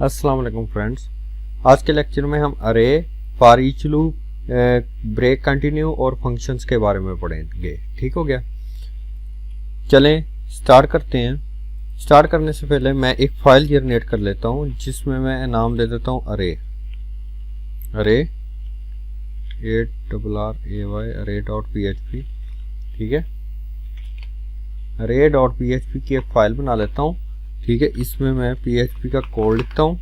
अस्सलाम वालेकुम फ्रेंड्स। आज के लेक्चर में हम अरे, for each loop, break continue और फंक्शंस के बारे में पढ़ेंगे। ठीक हो गया, चलें स्टार्ट करते हैं। स्टार्ट करने से पहले मैं एक फाइल जनरेट कर लेता हूं जिसमें मैं नाम दे देता हूं अरे array.php। ठीक है, array.php की एक फाइल बना लेता हूं। ठीक है, इसमें मैं PHP का कोड लिखता हूं।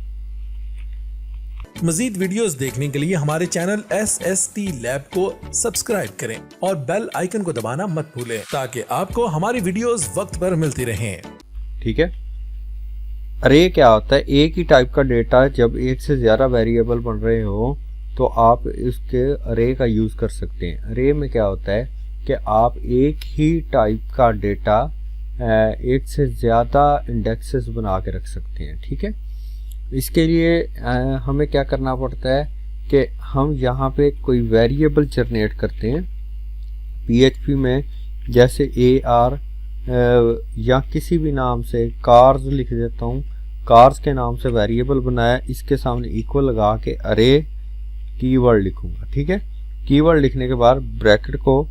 मजीद वीडियोस देखने के लिए हमारे चैनल SST लैब को सब्सक्राइब करें और बेल आइकन को दबाना मत भूलें ताकि आपको हमारी वीडियोस वक्त पर मिलती रहें। ठीक है, अरे क्या होता है, एक ही टाइप का डेटा जब एक से ज़्यादा वेरिएबल बन रहे हो तो आप इसके अरे का यूज़ कर सकते हैं। अरे में क्या होता है कि आप एक ही टाइप का डेटा एक से ज़्यादा इंडेक्सेस बना के रख सकते हैं। ठीक है, इसके लिए हमें क्या करना पड़ता है कि हम यहाँ पे कोई वेरिएबल जनरेट करते हैं PHP में, जैसे AR या किसी भी नाम से कार्स लिख देता हूँ। कार्स के नाम से वेरिएबल बनाया, इसके सामने इक्वल लगा के अरे कीवर्ड लिखूंगा। ठीक है, कीवर्ड लिखने के बाद ब्रैकेट को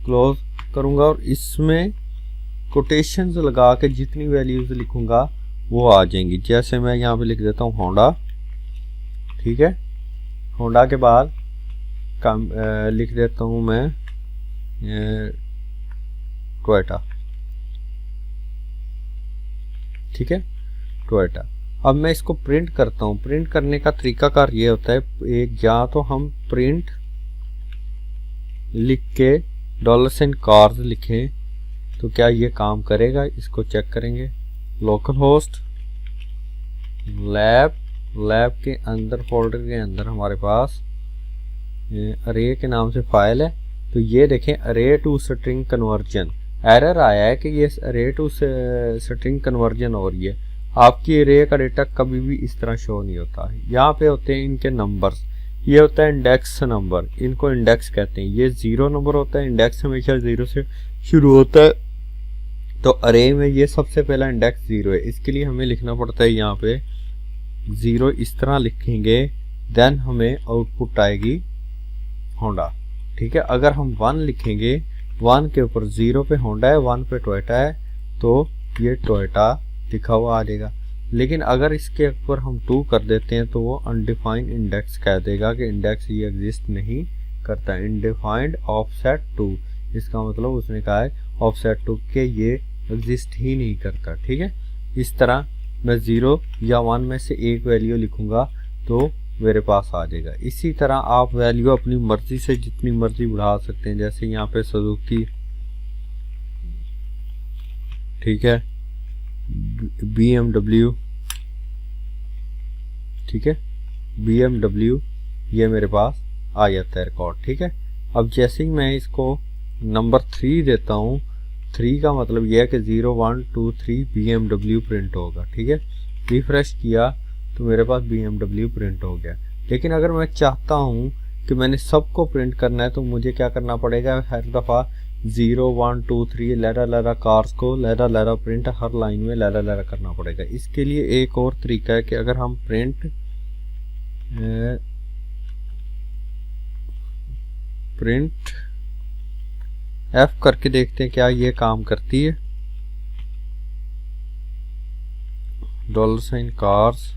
क्लोज करूंगा और इसमें कोटेशंस लगा के जितनी वैल्यूज लिखूंगा वो आ जाएंगी। जैसे मैं यहाँ पे लिख देता हूँ होंडा। ठीक है, होंडा के बाद लिख देता हूँ मैं टोयोटा। ठीक है, टोयोटा। अब मैं इसको प्रिंट करता हूँ। प्रिंट करने का तरीकाकार ये होता है, एक या तो हम प्रिंट लिख के $साइन कार्स लिखें तो क्या ये काम करेगा, इसको चेक करेंगे। लोकल होस्ट लैब के अंदर फोल्डर के अंदर हमारे पास अरे के नाम से फाइल है। तो ये देखें अरे टू स्ट्रिंग कन्वर्जन एरर आया है कि ये अरे टू स्ट्रिंग कन्वर्जन हो रही है। आपकी अरे का डेटा कभी भी इस तरह शो नहीं होता। यहाँ पे होते हैं इनके नंबर्स, ये होता है इंडेक्स नंबर, इनको इंडेक्स कहते हैं। ये 0 नंबर होता है, इंडेक्स हमेशा 0 से शुरू होता है। तो अरे में ये सबसे पहला इंडेक्स 0 है, इसके लिए हमें लिखना पड़ता है यहाँ पे 0। इस तरह लिखेंगे, देन हमें आउटपुट आएगी होंडा। ठीक है, अगर हम 1 लिखेंगे, 1 के ऊपर 0 पे होंडा है, 1 पे टोयोटा है, तो ये टोयोटा लिखा हुआ आ जाएगा। लेकिन अगर इसके ऊपर हम 2 कर देते हैं तो वो अनडिफाइंड इंडेक्स कह देगा कि इंडेक्स ये एग्जिस्ट नहीं करता। अनडिफाइंड ऑफसेट 2, इसका मतलब उसने कहा है ऑफसेट 2 के ये एग्जिस्ट ही नहीं करता। ठीक है, इस तरह मैं 0 या 1 में से एक वैल्यू लिखूंगा तो मेरे पास आ जाएगा। इसी तरह आप वैल्यू अपनी मर्जी से जितनी मर्जी बढ़ा सकते हैं। जैसे यहाँ पे सुजुकी, ठीक है, BMW, ठीक है, BMW ये मेरे पास आ जाता है रिकॉर्ड। ठीक है, अब जैसे ही मैं इसको नंबर 3 देता हूँ, 3 का मतलब यह है कि 0 1 2 3 BMW प्रिंट होगा। ठीक है, रिफ्रेश किया तो मेरे पास BMW प्रिंट हो गया। लेकिन अगर मैं चाहता हूँ कि मैंने सबको प्रिंट करना है तो मुझे क्या करना पड़ेगा, हर दफ़ा 0 1 2 3 लैरा कार्स को लैरा प्रिंट हर लाइन में लैरा करना पड़ेगा। इसके लिए एक और तरीका है कि अगर हम प्रिंट F करके देखते हैं क्या ये काम करती है। $साइन कार्स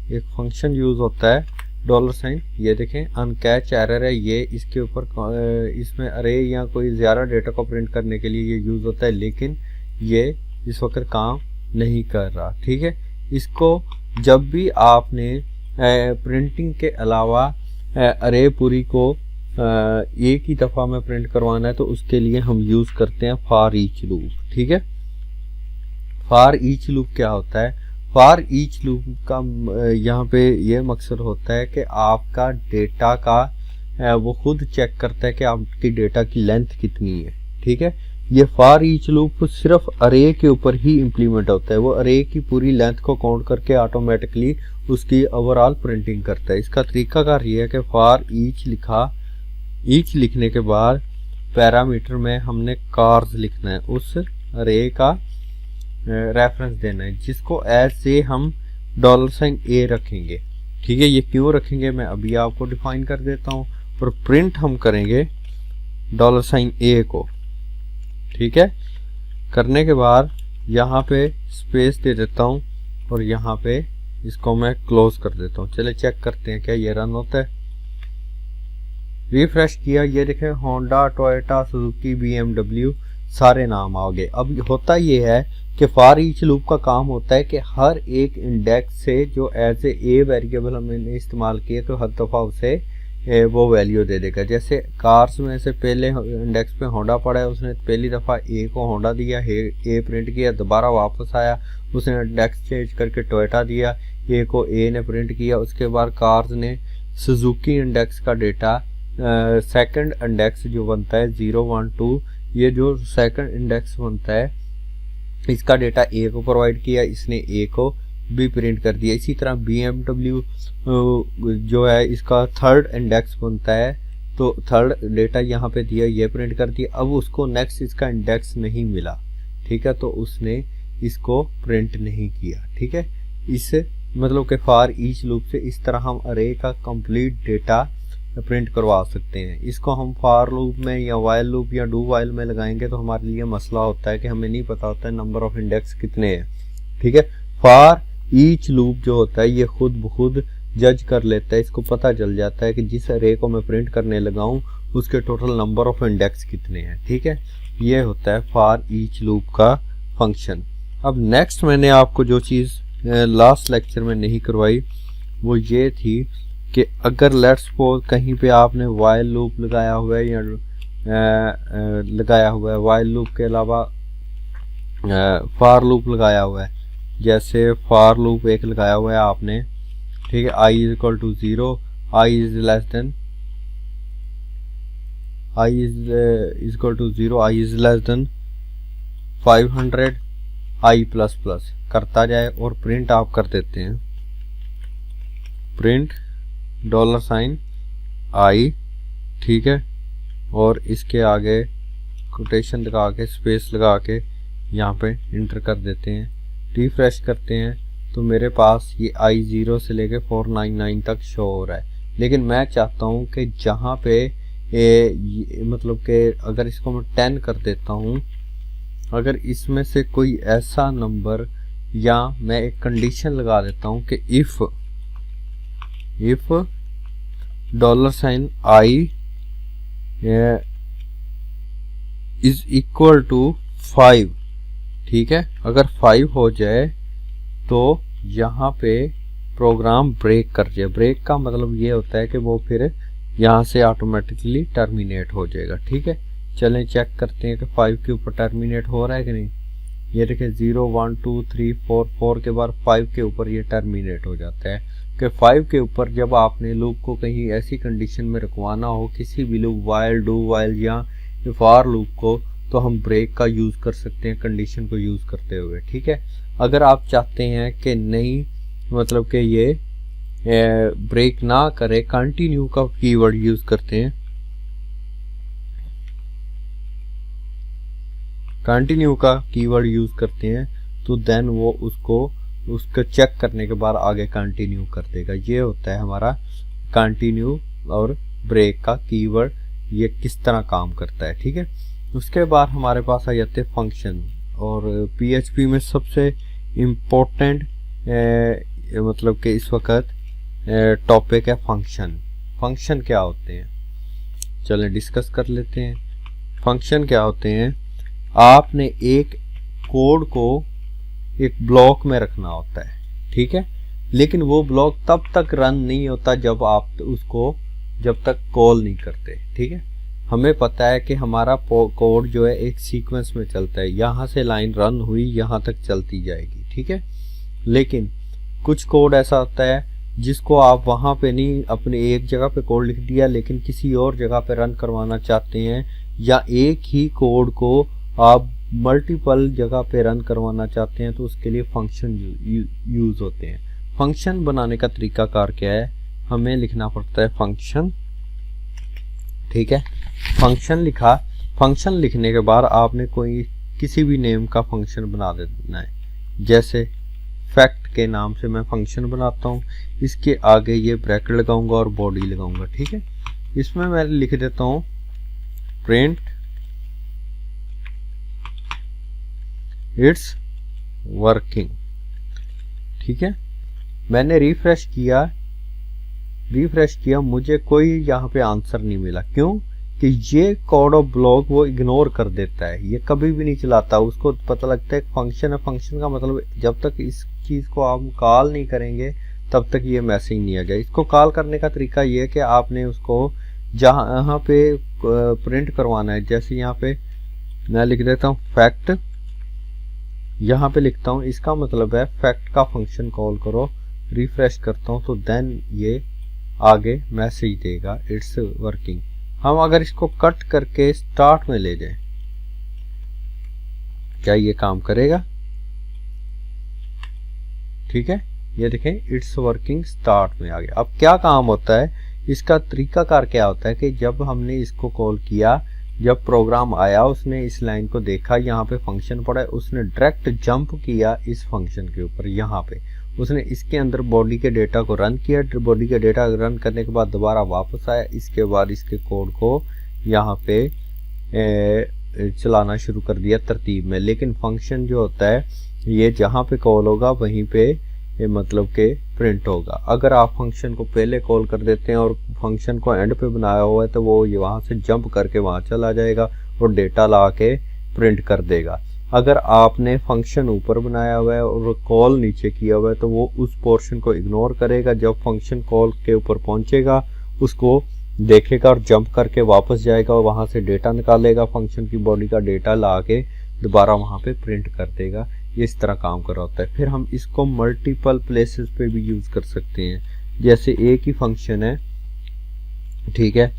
एक फंक्शन यूज होता है, $साइन, ये देखें अनकैच एरर है ये, इसके ऊपर इसमें अरे या कोई ज़्यादा डेटा को प्रिंट करने के लिए ये यूज़ होता है, लेकिन ये इस वक्त काम नहीं कर रहा। ठीक है, इसको जब भी आपने प्रिंटिंग के अलावा अरे पूरी को एक ही दफ़ा में प्रिंट करवाना है तो उसके लिए हम यूज़ करते हैं फॉर ईच लूप। ठीक है, फॉर ईच लूप क्या होता है, फॉर ईच लूप का यहाँ पे ये मकसद होता है कि आपका डेटा का वो खुद चेक करता है कि आपकी डेटा की लेंथ कितनी है। ठीक है, ये फॉर ईच लूप सिर्फ अरे के ऊपर ही इम्प्लीमेंट होता है। वो अरे की पूरी लेंथ को काउंट करके ऑटोमेटिकली उसकी ओवरऑल प्रिंटिंग करता है। इसका तरीकाकार ये है कि फॉर ईच लिखा, ईच लिखने के बाद पैरामीटर में हमने कार्स लिखना है, उस अरे का रेफरेंस देना है जिसको एज से हम $A रखेंगे। ठीक है, ये क्यों रखेंगे मैं अभी आपको डिफाइन कर देता हूँ। और प्रिंट हम करेंगे $A को। ठीक है, करने के बाद यहाँ पे स्पेस दे देता हूँ और यहाँ पे इसको मैं क्लोज कर देता हूँ। चलिए चेक करते हैं क्या ये रन होता है। रिफ्रेश किया, ये देखें होंडा, टोयोटा, सुजुकी, BMW सारे नाम आ गए। अब होता ये है कि फॉर ईच लूप का काम होता है कि हर एक इंडेक्स से जो एज ए वेरिएबल हमने इस्तेमाल किया तो हर दफ़ा उसे वो वैल्यू दे देगा। जैसे कार्स में से पहले इंडेक्स पे होंडा पड़ा है, उसने पहली दफ़ा ए को होंडा दिया, ए प्रिंट किया, दोबारा वापस आया, उसने इंडेक्स चेंज करके टोयोटा दिया, ए को ए ने प्रिंट किया। उसके बाद कार्स ने सुजुकी इंडेक्स का डेटा सेकंड इंडेक्स जो बनता है 0, 1, 2, ये जो सेकंड इंडेक्स बनता है इसका डेटा ए को प्रोवाइड किया, इसने ए को भी प्रिंट कर दिया। इसी तरह BMW जो है इसका थर्ड इंडेक्स बनता है, तो थर्ड डेटा यहाँ पे दिया, ये प्रिंट कर दिया। अब उसको नेक्स्ट इसका इंडेक्स नहीं मिला, ठीक है, तो उसने इसको प्रिंट नहीं किया। ठीक है, इस मतलब कि फॉर ईच लूप से इस तरह हम अरे का कंप्लीट डेटा प्रिंट करवा सकते हैं। इसको हम फॉर लूप में या वाइल लूप या डू वाइल में लगाएंगे तो हमारे लिए मसला होता है कि हमें नहीं पता होता है नंबर ऑफ इंडेक्स कितने हैं। ठीक है, फॉर ईच लूप जो होता है ये खुद ब खुद जज कर लेता है, इसको पता चल जाता है कि जिस अरे को मैं प्रिंट करने लगा हूँ उसके टोटल नंबर ऑफ इंडेक्स कितने हैं। ठीक है, ये होता है फॉर ईच लूप का फंक्शन। अब नेक्स्ट मैंने आपको जो चीज़ लास्ट लेक्चर में नहीं करवाई वो ये थी कि अगर लेट्स सपोज कहीं पे आपने वाइल लूप लगाया हुआ है या लगाया हुआ है, वाइल लूप के अलावा फॉर लूप लगाया हुआ है, जैसे फॉर लूप एक लगाया हुआ है आपने, ठीक है, i is equal to 0, i is less than i is equal to 0, i is less than 500, i plus plus करता जाए और प्रिंट आप कर देते हैं, प्रिंट $i, ठीक है, और इसके आगे कोटेशन लगा के स्पेस लगा के यहाँ पे इंटर कर देते हैं, रिफ्रेश करते हैं तो मेरे पास ये i 0 से लेके 499 तक शो हो रहा है। लेकिन मैं चाहता हूँ कि जहाँ पे मतलब कि अगर इसको मैं 10 कर देता हूँ, अगर इसमें से कोई ऐसा नंबर, या मैं एक कंडीशन लगा देता हूँ कि if $i is equal to 5, ठीक है, अगर 5 हो जाए तो यहाँ पे प्रोग्राम ब्रेक कर जाए। ब्रेक का मतलब ये होता है कि वो फिर यहाँ से ऑटोमेटिकली टर्मिनेट हो जाएगा। ठीक है, चलें चेक करते हैं कि 5 के ऊपर टर्मिनेट हो रहा है कि नहीं। ये देखें 0, 1, 2, 3, 4, 4 के बाद 5 के ऊपर ये टर्मिनेट हो जाता है कि 5 के ऊपर जब आपने लूप को कहीं ऐसी कंडीशन में रखवाना हो, किसी भी लूप वाइल, डू वाइल या फॉर लूप को, तो हम ब्रेक का यूज़ कर सकते हैं कंडीशन को यूज़ करते हुए। ठीक है, अगर आप चाहते हैं कि नहीं मतलब कि ये ब्रेक ना करे, कंटिन्यू का कीवर्ड यूज़ करते हैं, कंटिन्यू का कीवर्ड यूज़ करते हैं तो देन वो उसको चेक करने के बाद आगे कंटिन्यू कर देगा। ये होता है हमारा कंटिन्यू और ब्रेक का कीवर्ड, ये किस तरह काम करता है। ठीक है, उसके बाद हमारे पास आ जाते हैं फंक्शन, और PHP में सबसे इम्पोर्टेंट मतलब कि इस वक्त टॉपिक है फंक्शन। फंक्शन क्या होते हैं, चलें डिस्कस कर लेते हैं। फंक्शन क्या होते हैं, आपने एक कोड को एक ब्लॉक में रखना होता है, ठीक है, लेकिन वो ब्लॉक तब तक रन नहीं होता जब आप उसको जब तक कॉल नहीं करते। ठीक है, हमें पता है कि हमारा कोड जो है एक सीक्वेंस में चलता है, यहाँ से लाइन रन हुई यहाँ तक चलती जाएगी। ठीक है, लेकिन कुछ कोड ऐसा होता है जिसको आप वहाँ पे नहीं, अपने एक जगह पे कोड लिख दिया लेकिन किसी और जगह पे रन करवाना चाहते हैं, या एक ही कोड को आप मल्टीपल जगह पे रन करवाना चाहते हैं, तो उसके लिए फंक्शन यूज़ होते हैं। फंक्शन बनाने का तरीकाकार क्या है, हमें लिखना पड़ता है फंक्शन। ठीक है, फंक्शन लिखा, फंक्शन लिखने के बाद आपने कोई किसी भी नेम का फंक्शन बना देना है, जैसे फैक्ट के नाम से मैं फंक्शन बनाता हूँ। इसके आगे ये ब्रैकेट लगाऊंगा और बॉडी लगाऊंगा, ठीक है। इसमें मैं लिख देता हूँ प्रिंट इट्स वर्किंग, ठीक है। मैंने रिफ्रेश किया, मुझे कोई यहाँ पे आंसर नहीं मिला। क्यों? कि ये कोड ऑफ ब्लॉक वो इग्नोर कर देता है, ये कभी भी नहीं चलाता। उसको पता लगता है फंक्शन है, फंक्शन का मतलब जब तक इस चीज़ को आप कॉल नहीं करेंगे तब तक ये मैसेज नहीं आ जाए। इसको कॉल करने का तरीका ये है कि आपने उसको जहाँ पे प्रिंट करवाना है, जैसे यहाँ पे मैं लिख देता हूँ फैक्ट, यहाँ पे लिखता हूँ इसका मतलब है फैक्ट का फंक्शन कॉल करो। रिफ्रेश करता हूँ तो देन ये आगे मैसेज देगा इट्स वर्किंग। हम अगर इसको कट करके स्टार्ट में ले जाएं, क्या ये काम करेगा? ठीक है, ये देखें इट्स वर्किंग स्टार्ट में आ गया। अब क्या काम होता है, इसका तरीकाकार क्या होता है कि जब हमने इसको कॉल किया, जब प्रोग्राम आया, उसने इस लाइन को देखा, यहाँ पे फंक्शन पड़ा है, उसने डायरेक्ट जंप किया इस फंक्शन के ऊपर। यहाँ पे उसने इसके अंदर बॉडी के डेटा को रन किया, बॉडी के डेटा रन करने के बाद दोबारा वापस आया। इसके बाद इसके कोड को यहाँ पे चलाना शुरू कर दिया तरतीब में। लेकिन फंक्शन जो होता है ये जहाँ पे कॉल होगा वहीं पे मतलब के प्रिंट होगा। अगर आप फंक्शन को पहले कॉल कर देते हैं और फंक्शन को एंड पे बनाया हुआ है तो वो ये वहाँ से जंप करके वहाँ चला जाएगा और डेटा ला के प्रिंट कर देगा। अगर आपने फंक्शन ऊपर बनाया हुआ है और कॉल नीचे किया हुआ है तो वो उस पोर्शन को इग्नोर करेगा। जब फंक्शन कॉल के ऊपर पहुंचेगा उसको देखेगा और जंप करके वापस जाएगा और वहाँ से डेटा निकालेगा, फंक्शन की बॉडी का डेटा ला के दोबारा वहाँ पे प्रिंट कर देगा। ये इस तरह काम कर रहा होता है। फिर हम इसको मल्टीपल प्लेसेस पे भी यूज़ कर सकते हैं। जैसे एक ही फंक्शन है, ठीक है,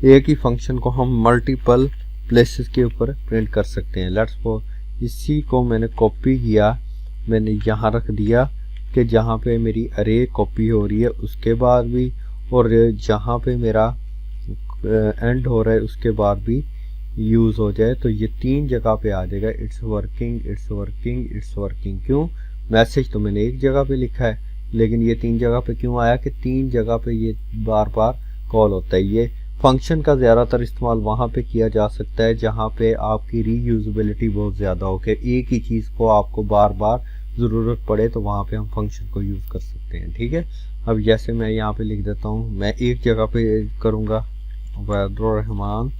एक ही फंक्शन को हम मल्टीपल प्लेसेस के ऊपर प्रिंट कर सकते हैं। लेट्स सपोज इसी को मैंने कॉपी किया, मैंने यहाँ रख दिया कि जहाँ पे मेरी अरे कॉपी हो रही है उसके बाद भी, और जहाँ पे मेरा एंड हो रहा है उसके बाद भी यूज़ हो जाए, तो ये तीन जगह पे आ जाएगा it's working, it's working, it's working. क्यों? मैसेज तो मैंने एक जगह पे लिखा है, लेकिन ये तीन जगह पे क्यों आया कि तीन जगह पे ये बार बार कॉल होता है। ये फंक्शन का ज़्यादातर इस्तेमाल वहाँ पे किया जा सकता है जहाँ पे आपकी रीयूजेबिलिटी बहुत ज़्यादा हो, कि एक ही चीज़ को आपको बार बार ज़रूरत पड़े तो वहाँ पे हम फंक्शन को यूज़ कर सकते हैं। ठीक है, अब जैसे मैं यहाँ पे लिख देता हूँ, मैं एक जगह पे करूँगा उबैदुर्रहमान,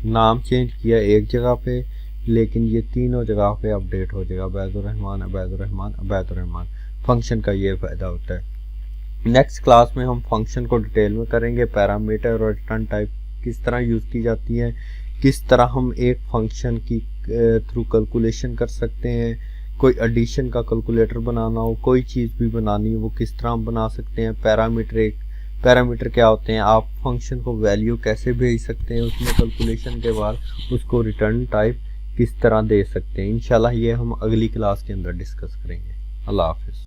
नाम चेंज किया एक जगह पे, लेकिन ये तीनों जगह पे अपडेट हो जाएगा उबैदुर्रहमान, उबैदुर्रहमान, उबैदुर्रहमान। फंक्शन का ये फ़ायदा होता है। नेक्स्ट क्लास में हम फंक्शन को डिटेल में करेंगे, पैरामीटर और रिटर्न टाइप किस तरह यूज़ की जाती है, किस तरह हम एक फंक्शन की थ्रू कैलकुलेशन कर सकते हैं, कोई एडिशन का कैलकुलेटर बनाना हो, कोई चीज़ भी बनानी हो वो किस तरह हम बना सकते हैं। पैरामीटर क्या होते हैं, आप फंक्शन को वैल्यू कैसे भेज सकते हैं, उसमें कैलकुलेशन के बाद उसको रिटर्न टाइप किस तरह दे सकते हैं। इंशाल्लाह ये हम अगली क्लास के अंदर डिस्कस करेंगे। अल्लाह हाफिज़।